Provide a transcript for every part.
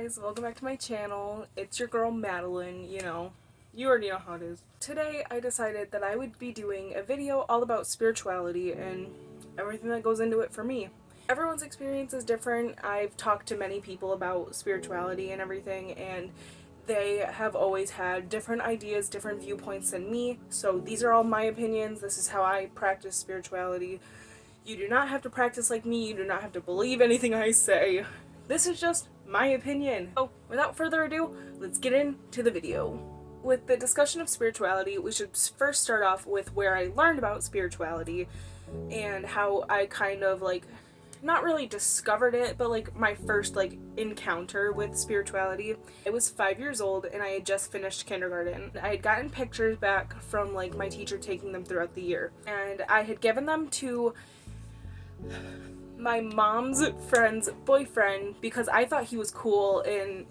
guys, welcome back to my channel. It's your girl Madeline, you already know how it is. Today I decided that I would be doing a video all about spirituality and everything that goes into it for me. Everyone's experience is different. I've talked to many people about spirituality and everything, and they have always had different ideas, different viewpoints than me. So these are all my opinions. This is how I practice spirituality. You do not have to practice like me. You do not have to believe anything I say. This is just my opinion. So without further ado, let's get into the video. With the discussion of spirituality, we should first start off with where I learned about spirituality and how I kind of not really discovered it, but my first encounter with spirituality. I was 5 years old and I had just finished kindergarten. I had gotten pictures back from my teacher taking them throughout the year, and I had given them to my mom's friend's boyfriend because I thought he was cool, and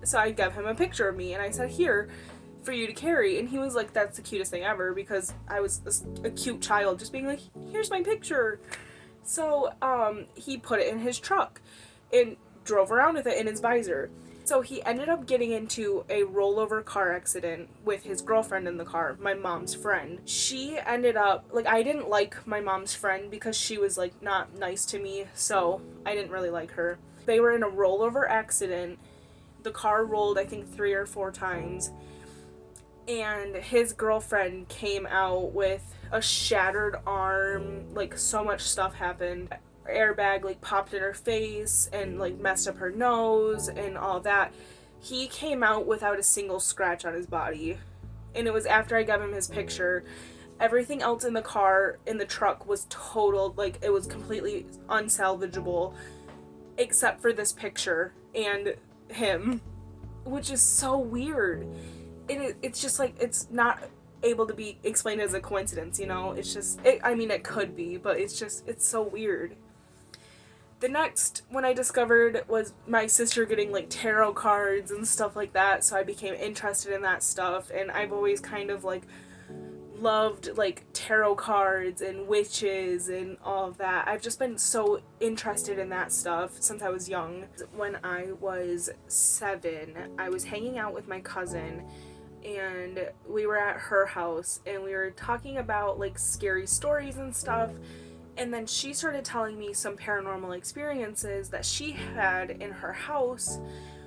so I gave him a picture of me and I said, "Here for you to carry," and he was like, "That's the cutest thing ever," because I was a cute child just being like, "Here's my picture." So he put it in his truck and drove around with it in his visor. So he ended up getting into a rollover car accident with his girlfriend in the car, my mom's friend. She ended up, I didn't like my mom's friend because she was not nice to me, so I didn't really like her. They were in a rollover accident. The car rolled, I think, 3 or 4 times, and his girlfriend came out with a shattered arm. So much stuff happened. Airbag popped in her face and messed up her nose and all that. He came out without a single scratch on his body, and it was after I gave him his picture. Everything else in the car, in the truck, was totaled. It was completely unsalvageable except for this picture and him, which is so weird. It's just it's not able to be explained as a coincidence, it's just it could be, but it's so weird. The next one I discovered was my sister getting tarot cards and stuff like that, so I became interested in that stuff, and I've always kind of loved tarot cards and witches and all of that. I've just been so interested in that stuff since I was young. When I was 7, I was hanging out with my cousin, and we were at her house and we were talking about scary stories and stuff, and then she started telling me some paranormal experiences that she had in her house,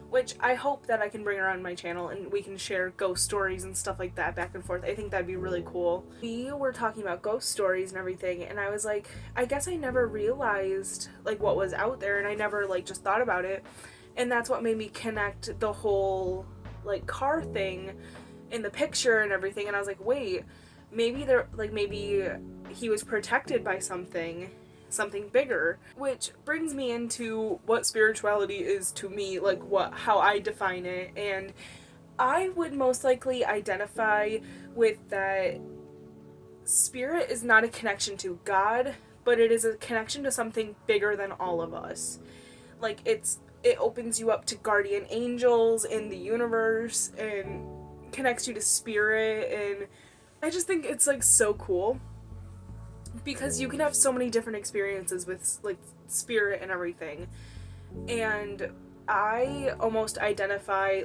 which I hope that I can bring her on my channel and we can share ghost stories and stuff like that back and forth. I think that'd be really cool. We were talking about ghost stories and everything, and I was like, I guess I never realized what was out there, and I never just thought about it, and that's what made me connect the whole car thing in the picture and everything. And I was like, wait, maybe maybe he was protected by something bigger, which brings me into what spirituality is to me, how I define it. And I would most likely identify with that spirit is not a connection to God, but it is a connection to something bigger than all of us. It opens you up to guardian angels in the universe and connects you to spirit, and I just think it's so cool because you can have so many different experiences with spirit and everything. And I almost identify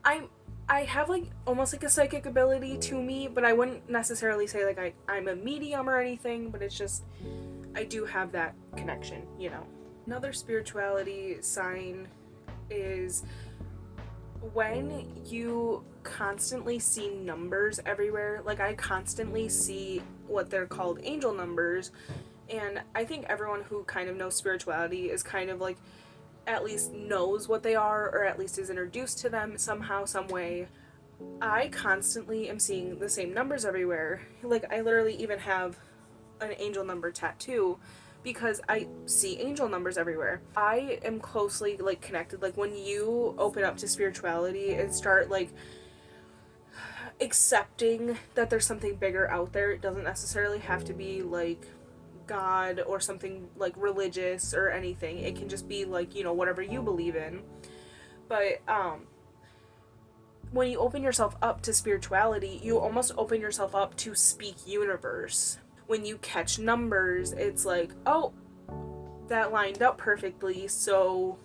I have almost a psychic ability to me, but I wouldn't necessarily say I'm a medium or anything, but it's just I do have that connection. Another spirituality sign is when you constantly see numbers everywhere. I constantly see what they're called angel numbers, and I think everyone who kind of knows spirituality is kind of at least knows what they are, or at least is introduced to them somehow, some way. I constantly am seeing the same numbers everywhere. I literally even have an angel number tattoo because I see angel numbers everywhere. I am closely connected. When you open up to spirituality and start accepting that there's something bigger out there, it doesn't necessarily have to be God or something religious or anything. It can just be whatever you believe in. But when you open yourself up to spirituality, you almost open yourself up to speak universe. When you catch numbers, it's oh, that lined up perfectly, so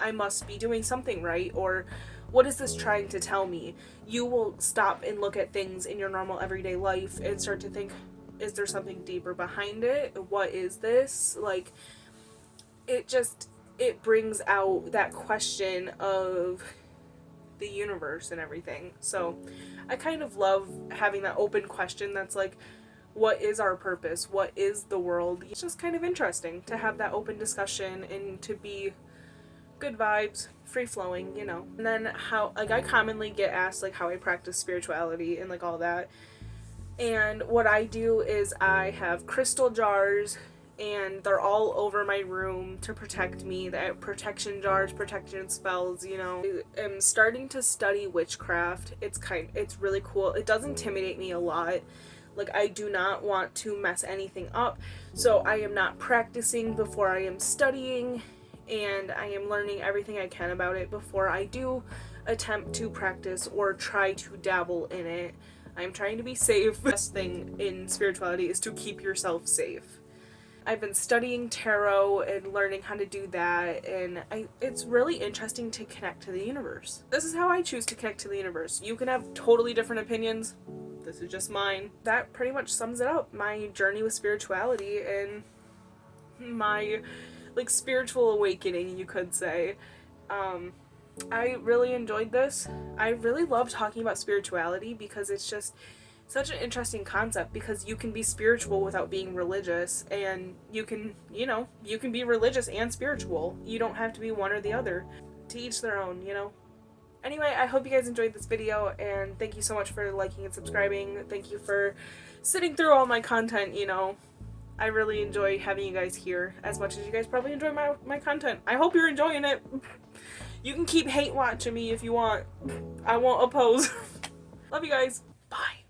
I must be doing something right, or what is this trying to tell me? You will stop and look at things in your normal everyday life and start to think, is there something deeper behind it? What is this? Like, it brings out that question of the universe and everything. So I kind of love having that open question that's like, what is our purpose? What is the world? It's just kind of interesting to have that open discussion and to be good vibes, free flowing, you know. And then how, like, I commonly get asked like how I practice spirituality and like all that. And what I do is I have crystal jars, and they're all over my room to protect me. The protection jars, protection spells, you know. I am starting to study witchcraft. It's really cool. It does intimidate me a lot. Like, I do not want to mess anything up. So I am not practicing before I am studying, and I am learning everything I can about it before I do attempt to practice or try to dabble in it. I'm trying to be safe. The best thing in spirituality is to keep yourself safe. I've been studying tarot and learning how to do that, and it's really interesting to connect to the universe. This is how I choose to connect to the universe. You can have totally different opinions. This is just mine. That pretty much sums it up. My journey with spirituality and my, like, spiritual awakening, you could say. I really enjoyed this. I really love talking about spirituality because it's just such an interesting concept, because you can be spiritual without being religious, and you can be religious and spiritual. You don't have to be one or the other. To each their own, you know. Anyway, I hope you guys enjoyed this video, and thank you so much for liking and subscribing. Thank you for sitting through all my content, you know. I really enjoy having you guys here as much as you guys probably enjoy my content. I hope you're enjoying it. You can keep hate watching me if you want. I won't oppose. Love you guys. Bye.